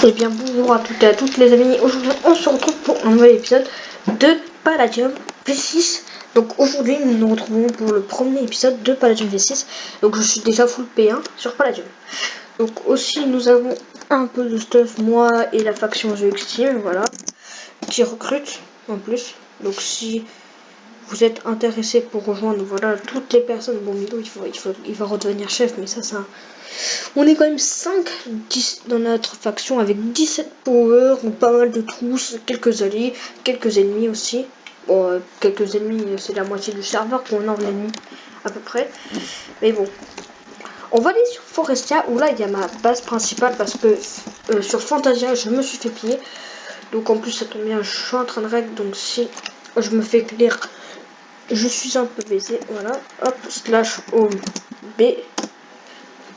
Et bien bonjour à toutes et à toutes les amis, aujourd'hui on se retrouve pour un nouvel épisode de Palladium V6. Donc aujourd'hui nous nous retrouvons pour le premier épisode de Palladium V6. Donc je suis déjà full P1 sur Palladium. Donc aussi nous avons un peu de stuff, moi et la faction The Team, voilà, qui recrute en plus. Donc si vous êtes intéressé pour rejoindre, voilà, toutes les personnes, bon Milo il va redevenir chef, mais ça on est quand même 5-10 dans notre faction avec 17 power, pas mal de trousses, quelques alliés, quelques ennemis aussi. Bon, quelques ennemis, c'est la moitié du serveur qu'on a en ennemis à peu près. Mais bon. On va aller sur Forestia où là il y a ma base principale parce que sur Fantasia je me suis fait piller. Donc en plus ça tombe bien, je suis en train de règle, donc si je me fais clear, je suis un peu baisé. Voilà, hop, slash home B.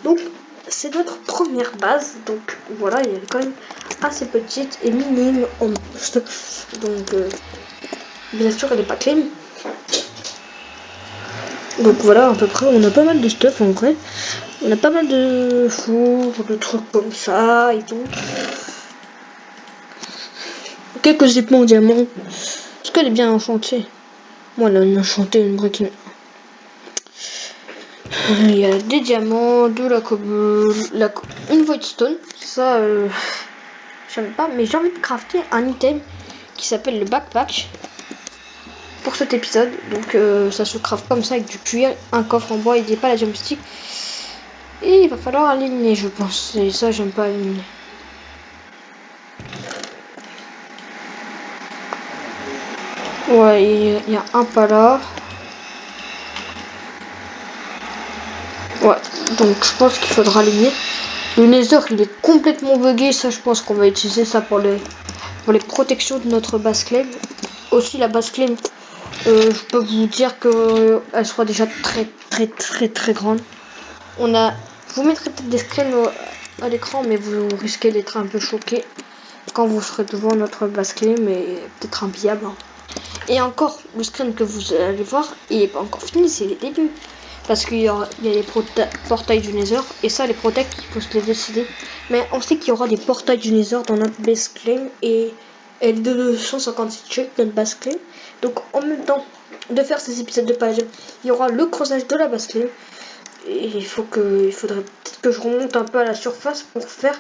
Donc c'est notre première base, donc voilà, elle est quand même assez petite et minime en donc bien sûr elle n'est pas clean. Donc voilà, à peu près on a pas mal de stuff en vrai, on a pas mal de fours, de trucs comme ça et tout, quelques épées en diamant, parce qu'elle est bien enchantée. Moi elle a enchanté une brique. Il y a des diamants, de la cobble, une voidstone, ça j'aime pas, mais j'ai envie de crafter un item qui s'appelle le backpack pour cet épisode. Donc ça se craft comme ça avec du cuir, un coffre en bois et des palladium stick. Et il va falloir aligner, je pense. Et ça, j'aime pas aligner. Ouais, il y a un pas là. Ouais, donc je pense qu'il faudra aligner. Le Nether, il est complètement bugué. Ça, je pense qu'on va utiliser ça pour les protections de notre base claim. Aussi, la base claim, je peux vous dire que elle sera déjà très grande. Je vous mettrai peut-être des screens à l'écran, mais vous risquez d'être un peu choqué quand vous serez devant notre base claim, mais peut-être impillable. Et encore, le screen que vous allez voir, il n'est pas encore fini, c'est les débuts. Parce qu'il y a les portails du Nether, et ça, les protects, il faut se les décider. Mais on sait qu'il y aura des portails du Nether dans notre base claim, et L257 notre base claim. Donc en même temps de faire ces épisodes de page, il y aura le creusage de la base claim. Et il faudrait peut-être que je remonte un peu à la surface pour faire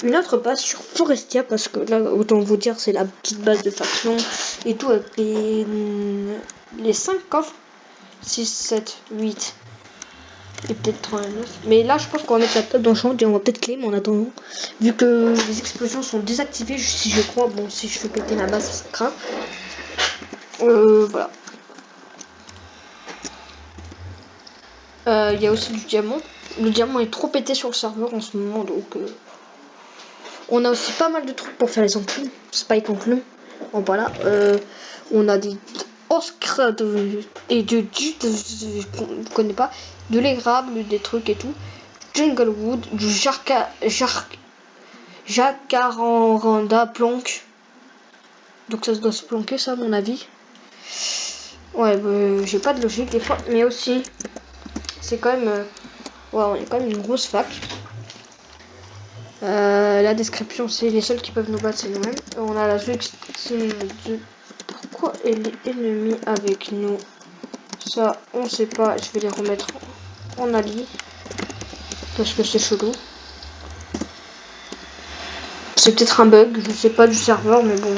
une autre base sur Forestia, parce que là, autant vous dire, c'est la petite base de faction et tout, avec les 5 coffres, 6, 7, 8 et peut-être 39. Mais là, je pense qu'on va mettre la table d'enchant et on va peut-être claim en attendant, vu que les explosions sont désactivées, si je crois. Bon, si je fais péter la base, ça craint. Voilà. Il y a aussi du diamant. Le diamant est trop pété sur le serveur en ce moment, donc on a aussi pas mal de trucs pour faire les enclumes, spike enclumes. Bon voilà, on a des oscars et de je connais pas, de l'érable, des trucs et tout, junglewood, du jacaranda planque. Donc ça se doit se planquer, ça à mon avis. Ouais, j'ai pas de logique des fois, mais aussi c'est quand même ouais, on est quand même une grosse fac. La description, c'est les seuls qui peuvent nous battre, c'est nous-mêmes. On a la victime de... Pourquoi elle est ennemie avec nous? Ça, on sait pas. Je vais les remettre en allié. Parce que c'est chelou. C'est peut-être un bug, je sais pas, du serveur, mais bon.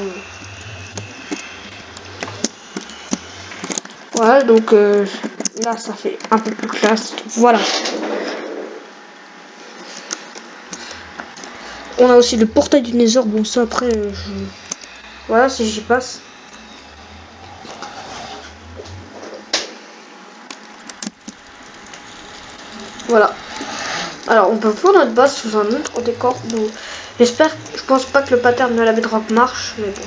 Voilà, donc là, ça fait un peu plus classe. Voilà. On a aussi le portail du Nether. Bon, ça, après, voilà, si j'y passe. Voilà. Alors, on peut voir notre base sous un autre décor. Bon, j'espère, je pense pas que le pattern de la bedrock marche, mais bon.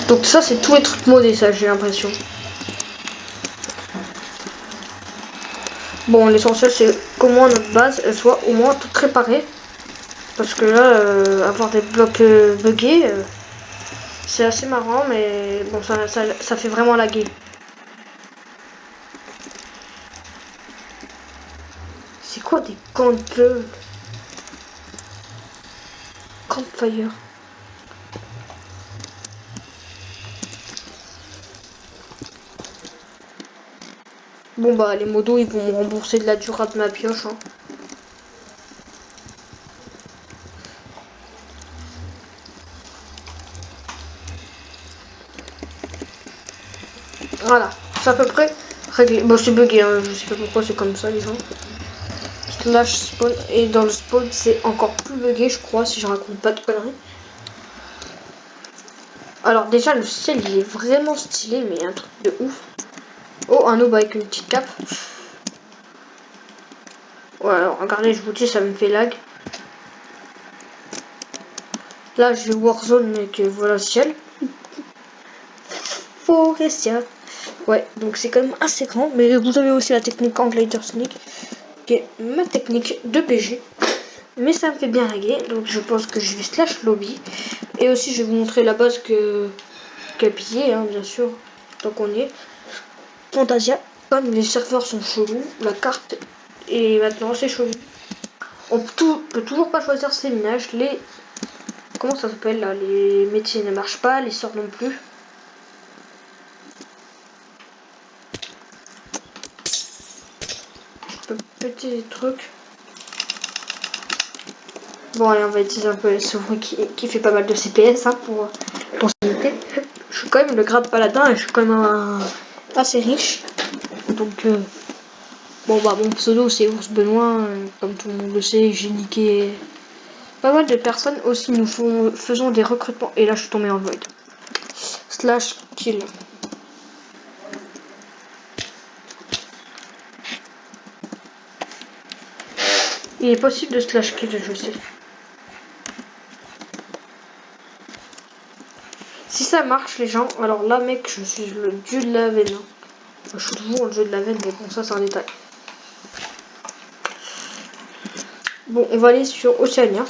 Donc ça, c'est tous les trucs modés, ça, j'ai l'impression. Bon, l'essentiel, c'est qu'au moins notre base, elle soit au moins toute réparée. Parce que là, avoir des blocs buggés, c'est assez marrant, mais bon, ça fait vraiment laguer. quoi des campfires? Campfire. Bon bah les modos ils vont me rembourser de la dura de ma pioche. Hein. Voilà, c'est à peu près réglé. Bon c'est bugué, hein. Je sais pas pourquoi c'est comme ça les gens. Slash spawn et dans le spawn c'est encore plus bugué je crois si je raconte pas de conneries. Alors déjà le ciel il est vraiment stylé mais un truc de ouf. Oh un noob avec une petite cape. Ouais alors regardez je vous dis ça me fait lag. Là j'ai Warzone et que voilà le ciel. Forestia. Ouais donc c'est quand même assez grand mais vous avez aussi la technique Anglader Sneak qui est ma technique de PG. Mais ça me fait bien laguer donc je pense que je vais slash lobby. Et aussi je vais vous montrer la base que pillé hein, bien sûr tant qu'on y est. Fantasia, comme les serveurs sont chelous, la carte est maintenant c'est chelou. On peut toujours pas choisir ses minages, les comment ça s'appelle là, les métiers ne marchent pas, les sorts non plus. Je peux péter des trucs. Bon allez on va utiliser un peu les souris qui fait pas mal de CPS hein, pour s'imiter. Je suis quand même le grade paladin et je suis quand même assez riche. Donc bon bah mon pseudo c'est Ours Benoît, comme tout le monde le sait, j'ai niqué pas mal de personnes aussi nous faisons des recrutements. Et là je suis tombé en void. Slash kill. Il est possible de slash kill, je sais. Si ça marche les gens, alors là mec je suis le dieu de la veine. Hein. Enfin, je suis toujours le dieu de la veine mais bon ça c'est un détail. Bon on va aller sur Océania.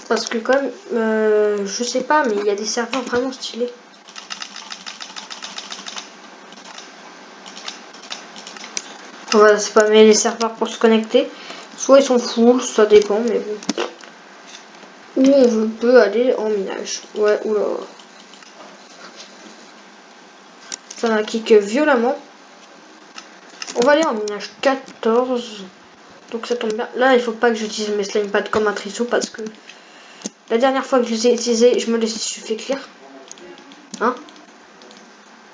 Parce que comme je sais pas mais il y a des serveurs vraiment stylés. Voilà c'est pas mais les serveurs pour se connecter. Soit ils sont full, ça dépend mais bon. Où on peut aller en minage. Ouais oula. Ça m'a kick violemment. On va aller en minage 14. Donc ça tombe bien. Là, il faut pas que j'utilise mes slime pads comme un triceau parce que la dernière fois que je les ai utilisés, je me les suis fait cuire. Hein?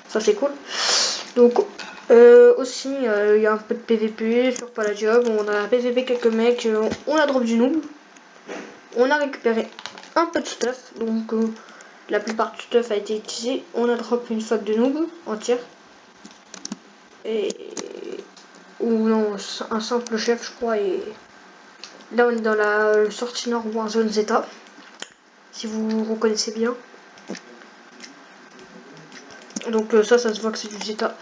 Ça c'est cool. Donc aussi, il y a un peu de PVP sur Palladium. On a PVP quelques mecs. On a drop du noob. On a récupéré un peu de stuff. Donc la plupart du stuff a été utilisé. On a drop une fac de noob entière. Et ou non, un simple chef je crois. Et là on est dans la sortie nord Warzone Zeta. Si vous reconnaissez bien. Donc ça se voit que c'est du Zeta.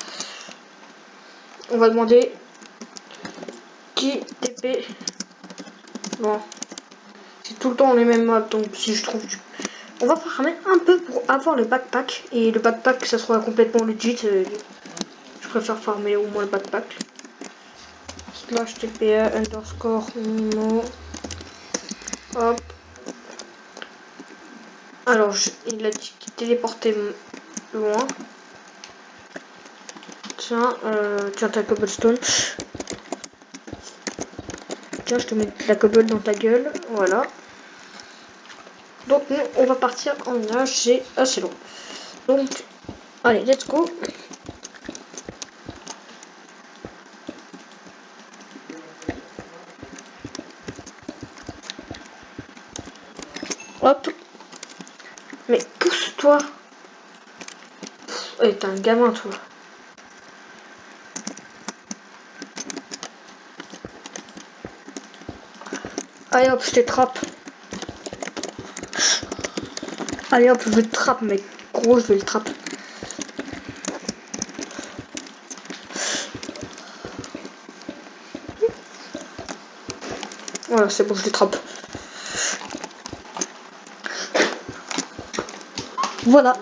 On va demander qui TP. Bon, c'est tout le temps les mêmes maps donc si je trouve du... On va farmer un peu pour avoir le backpack. Et le backpack ça sera complètement legit. Je préfère farmer au moins le backpack. Slash TPA underscore no. Hop. Alors il a dit qu'il téléportait loin. Tiens, tiens ta cobblestone. Tiens, je te mets de la cobble dans ta gueule. Voilà. Donc nous, on va partir en minage. C'est assez long. Donc, allez, let's go. Hop. Mais pousse-toi. T'es un gamin, toi. Allez hop, je te trappe. Allez hop, je te trappe, mec. Gros, je vais le trapper. Voilà, c'est bon, je le trappe. Voilà.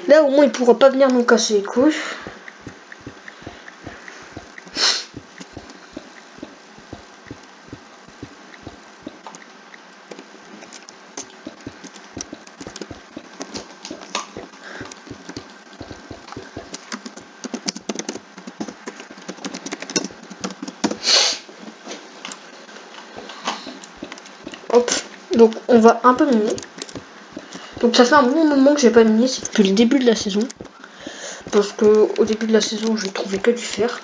Là, au moins, il pourra pas venir nous casser les couilles. Donc on va un peu miner. Donc ça fait un bon moment que j'ai pas miné, c'est depuis le début de la saison. Parce que au début de la saison, je trouvais que du fer.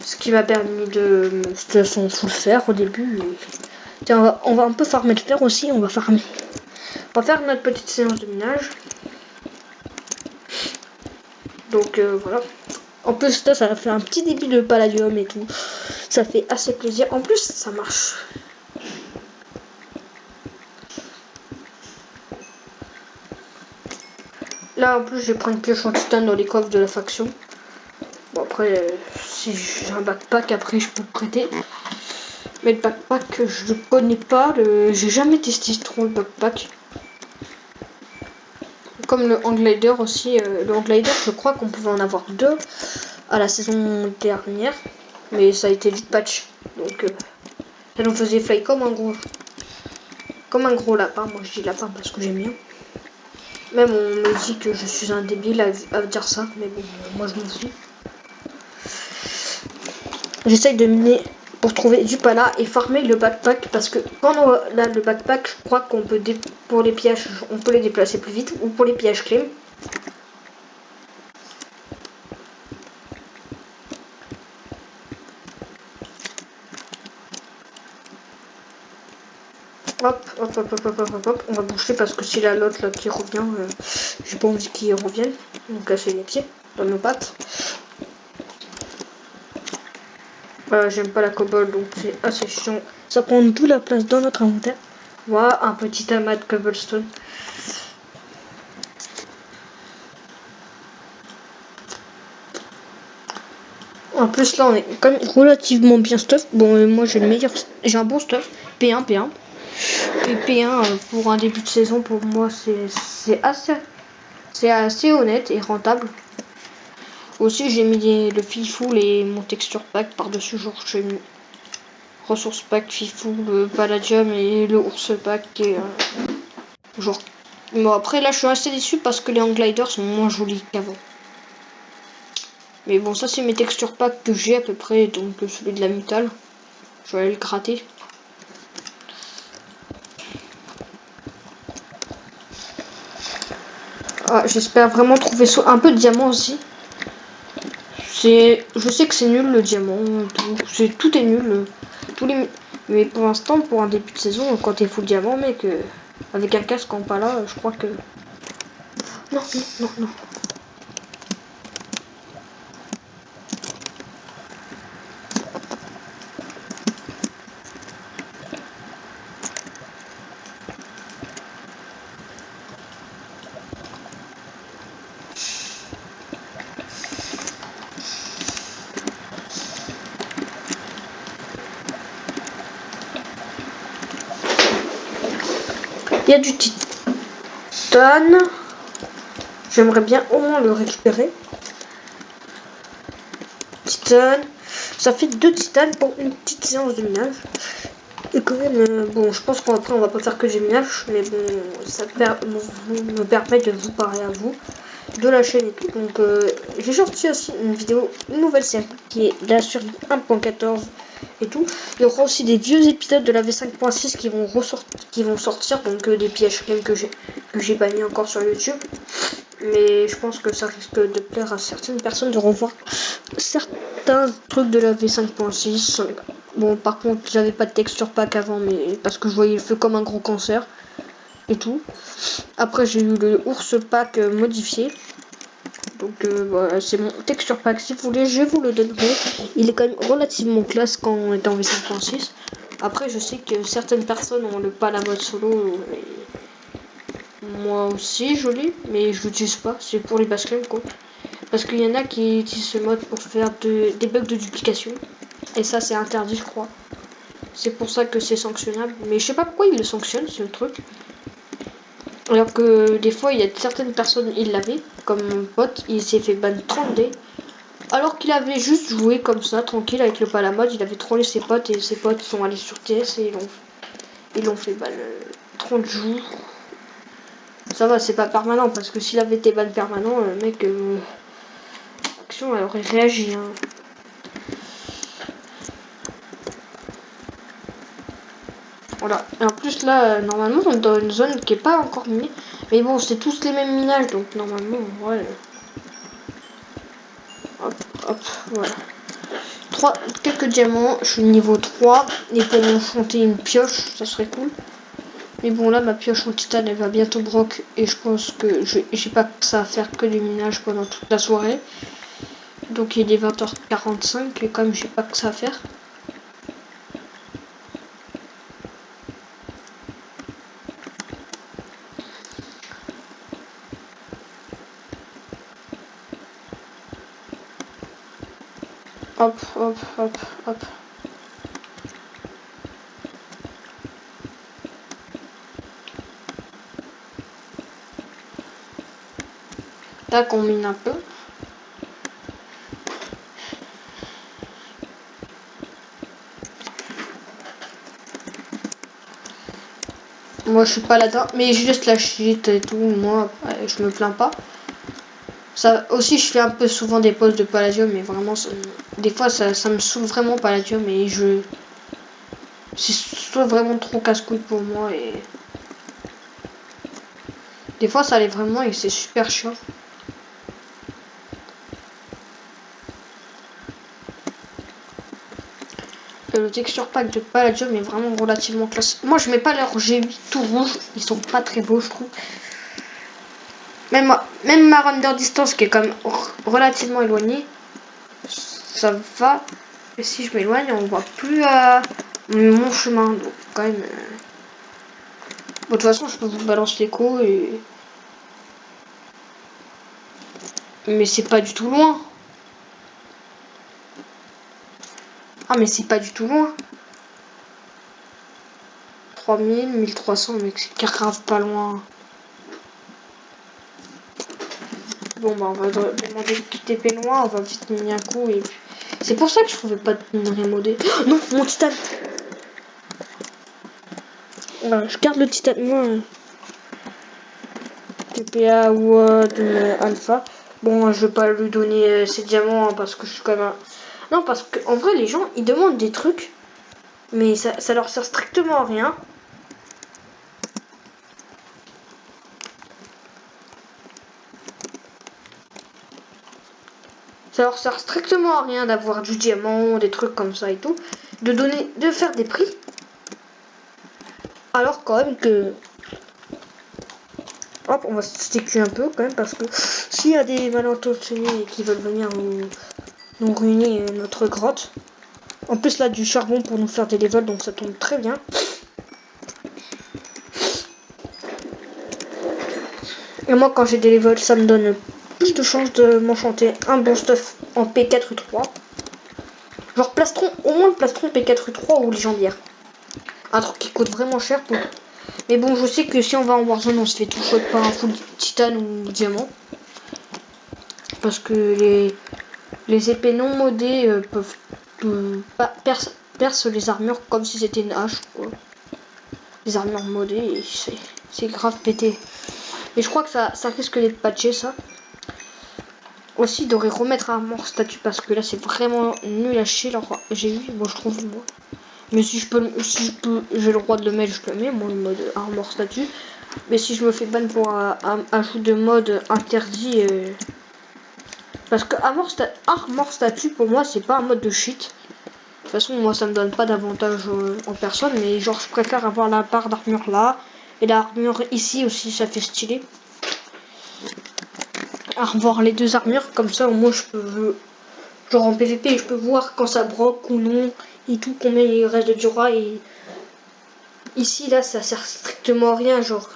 Ce qui m'a permis de toute façon full fer au début. Et... Tiens, on va un peu farmer le fer aussi, on va farmer. On va faire notre petite séance de minage. Donc voilà. En plus là, ça fait un petit début de palladium et tout. Ça fait assez plaisir. En plus, ça marche. Là en plus, je vais prendre une pioche en titane dans les coffres de la faction. Bon après, si j'ai un backpack, après je peux le prêter. Mais le backpack, je le connais pas. J'ai jamais testé trop le backpack. Comme le Hangglider aussi. Le Hangglider, je crois qu'on pouvait en avoir 2 à la saison dernière. Mais ça a été vite patch. Donc ça nous faisait fly comme un gros lapin. Moi je dis lapin parce que j'aime bien. Même on me dit que je suis un débile à dire ça. Mais bon, moi je m'en fous. J'essaye de miner pour trouver du pala et farmer le backpack parce que quand on a là, le backpack, je crois qu'on peut pour les pièges, on peut les déplacer plus vite ou pour les pièges clés. Hop, on va bouger parce que si la l'autre là qui revient, j'ai pas envie qu'il revienne. Donc casser les pieds dans nos pattes. J'aime pas la cobble donc c'est assez chiant. Ça prend toute la place dans notre inventaire. Voilà un petit amas de cobblestone. En plus là on est quand même relativement bien stuff. Bon moi j'ai un bon stuff. P1. Et P1 pour un début de saison pour moi c'est assez honnête et rentable. Aussi j'ai mis le fifou et mon texture pack par-dessus, genre j'ai mis ressources pack, fifou, le palladium et le ours pack et genre. Bon après là je suis assez déçu parce que les Hanggliders sont moins jolis qu'avant. Mais bon ça c'est mes texture packs que j'ai à peu près, donc celui de la mutale. Je vais aller le gratter. J'espère vraiment trouver un peu de diamant aussi. Je sais que c'est nul le diamant, tout est nul. Mais pour l'instant, pour un début de saison, quand t'es full diamant, mec, avec un casque en pas là, je crois que... Non. Il y a du titane. J'aimerais bien au moins le récupérer. Titane. Ça fait 2 titanes pour une petite séance de minage. Et quand même, bon, je pense qu'après on va pas faire que du minage, mais bon, ça me permet de vous parler à vous de la chaîne et tout. Donc j'ai sorti aussi une nouvelle série qui est la série 1.14 et tout. Il y aura aussi des vieux épisodes de la V5.6 qui vont sortir, donc des pièges clés que j'ai pas mis encore sur YouTube. Mais je pense que ça risque de plaire à certaines personnes de revoir certains trucs de la V5.6. Bon, par contre, j'avais pas de texture pack avant, mais parce que je voyais le feu comme un gros cancer et tout. Après, j'ai eu le ours pack modifié. Donc voilà, c'est mon texture pack. Si vous voulez, je vous le donnerai. Il est quand même relativement classe quand on est en V5.6. Après, je sais que certaines personnes ont le pas la mode solo. Moi aussi, je l'ai, mais je l'utilise pas. C'est pour les bascles quoi. Parce qu'il y en a qui utilisent ce mode pour faire des bugs de duplication. Et ça, c'est interdit, je crois. C'est pour ça que c'est sanctionnable. Mais je sais pas pourquoi ils le sanctionnent, ce truc. Alors que des fois, il y a certaines personnes, ils l'avaient. Comme mon pote, il s'est fait ban 30D. Alors qu'il avait juste joué comme ça, tranquille, avec le palamode. Il avait trollé ses potes et ses potes sont allés sur TS et ils l'ont fait ban 30 jours. Ça va, c'est pas permanent. Parce que s'il avait été ban permanent, mec, l'action, elle aurait réagi. Hein. Voilà. Et en plus là, normalement on est dans une zone qui est pas encore minée. Mais bon, c'est tous les mêmes minages, donc normalement, ouais. Hop, hop, voilà. Quelques diamants, je suis niveau 3. Et pour m'enchanter une pioche, ça serait cool. Mais bon, là, ma pioche en titane, elle va bientôt broc. Et je pense que j'ai pas que ça à faire que du minage pendant toute la soirée. Donc il est 20h45 et comme j'ai pas que ça à faire. Hop, hop, hop, hop. Tac, on mine un peu. Moi je suis pas là-dedans, mais juste la shit et tout, moi je me plains pas. Ça aussi je fais un peu souvent des pauses de palladium, mais vraiment des fois ça me saoule vraiment palladium et c'est soit vraiment trop casse-couille pour moi et des fois ça allait vraiment et c'est super chiant. Le texture pack de palladium est vraiment relativement classe. Moi je mets pas leur G8 tout rouge, ils sont pas très beaux je trouve. Même ma render distance qui est quand même relativement éloignée, ça va. Et si je m'éloigne, on voit plus mon chemin. Donc quand même. Bon, de toute façon, je peux vous balancer l'écho et. Mais c'est pas du tout loin. Ah, mais c'est pas du tout loin. 3000, 1300, mec, c'est grave pas loin. Bon, bah, on va demander de quitter Pénois, on va vite miner un coup et puis. C'est pour ça que je trouvais pas de minerai modé. Oh, non, mon titane! Voilà, je garde le titane, moi. TPA ou de Alpha. Bon, je vais pas lui donner ses diamants hein, parce que je suis quand même. Non, parce qu'en vrai, les gens ils demandent des trucs, mais ça leur sert strictement à rien. Ça leur sert strictement à rien d'avoir du diamant, des trucs comme ça et tout. De faire des prix. Alors, quand même que. Hop, on va se sécu un peu quand même parce que s'il y a des malintentionnés qui veulent venir nous ruiner notre grotte. En plus là du charbon pour nous faire des levels donc ça tombe très bien. Et moi quand j'ai des levels ça me donne plus de chances de m'enchanter un bon stuff en P4U3. Genre plastron, au moins le plastron P4U3 ou légendaire. Un truc qui coûte vraiment cher pour. Mais bon je sais que si on va en Warzone on se fait tout shot par un full titane ou diamant. Parce que les épées non modées peuvent percer les armures comme si c'était une hache quoi. Les armures modées c'est grave pété. Et je crois que ça risque d'être patché ça. Aussi il devrait remettre un mort statut parce que là c'est vraiment nul à chier. J'ai vu, moi je trouve moi. Mais si j'ai le droit de le mettre, je le mets, moi le mode armor statut. Mais si je me fais ban pour un ajout de mode interdit, parce que armor statut pour moi c'est pas un mode de cheat. De toute façon moi ça me donne pas d'avantage en personne, mais genre je préfère avoir la barre d'armure là et l'armure ici aussi ça fait stylé. Avoir les deux armures comme ça au moins je peux genre en PVP je peux voir quand ça broque ou non et tout combien il reste de dura et ici là ça sert strictement à rien genre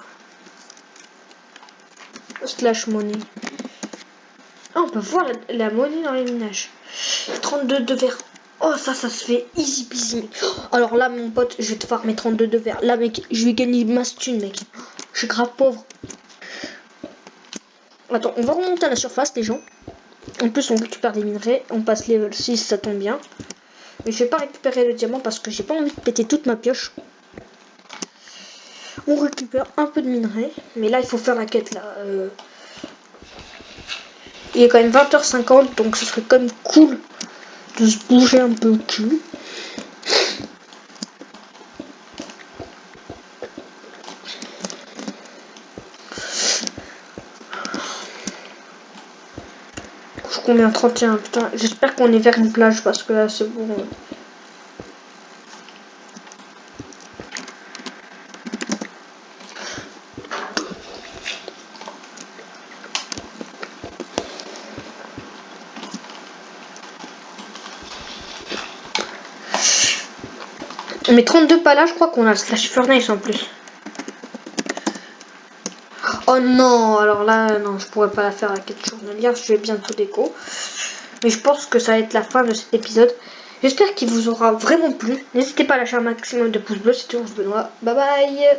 slash money. Ah on peut voir la monnaie dans les minages. 32 de verre. Oh ça se fait easy peasy. Alors là mon pote je vais te farmer 32 de verre. Là mec je vais gagner masse thune mec. Je suis grave pauvre. Attends on va remonter à la surface les gens. En plus on récupère des minerais. On passe level 6 ça tombe bien. Mais je vais pas récupérer le diamant parce que j'ai pas envie de péter toute ma pioche. On récupère un peu de minerais. Mais là il faut faire la quête là. Il est quand même 20h50 donc ce serait quand même cool de se bouger un peu le cul. Je suis combien? 31, putain. J'espère qu'on est vers une plage parce que là c'est bon. Mais 32 pas là, je crois qu'on a le slash furnace en plus. Oh non, alors là, non, je pourrais pas la faire à quête journalière, je vais bientôt déco. Mais je pense que ça va être la fin de cet épisode. J'espère qu'il vous aura vraiment plu. N'hésitez pas à lâcher un maximum de pouces bleus, c'était Ours Benoît. Bye bye.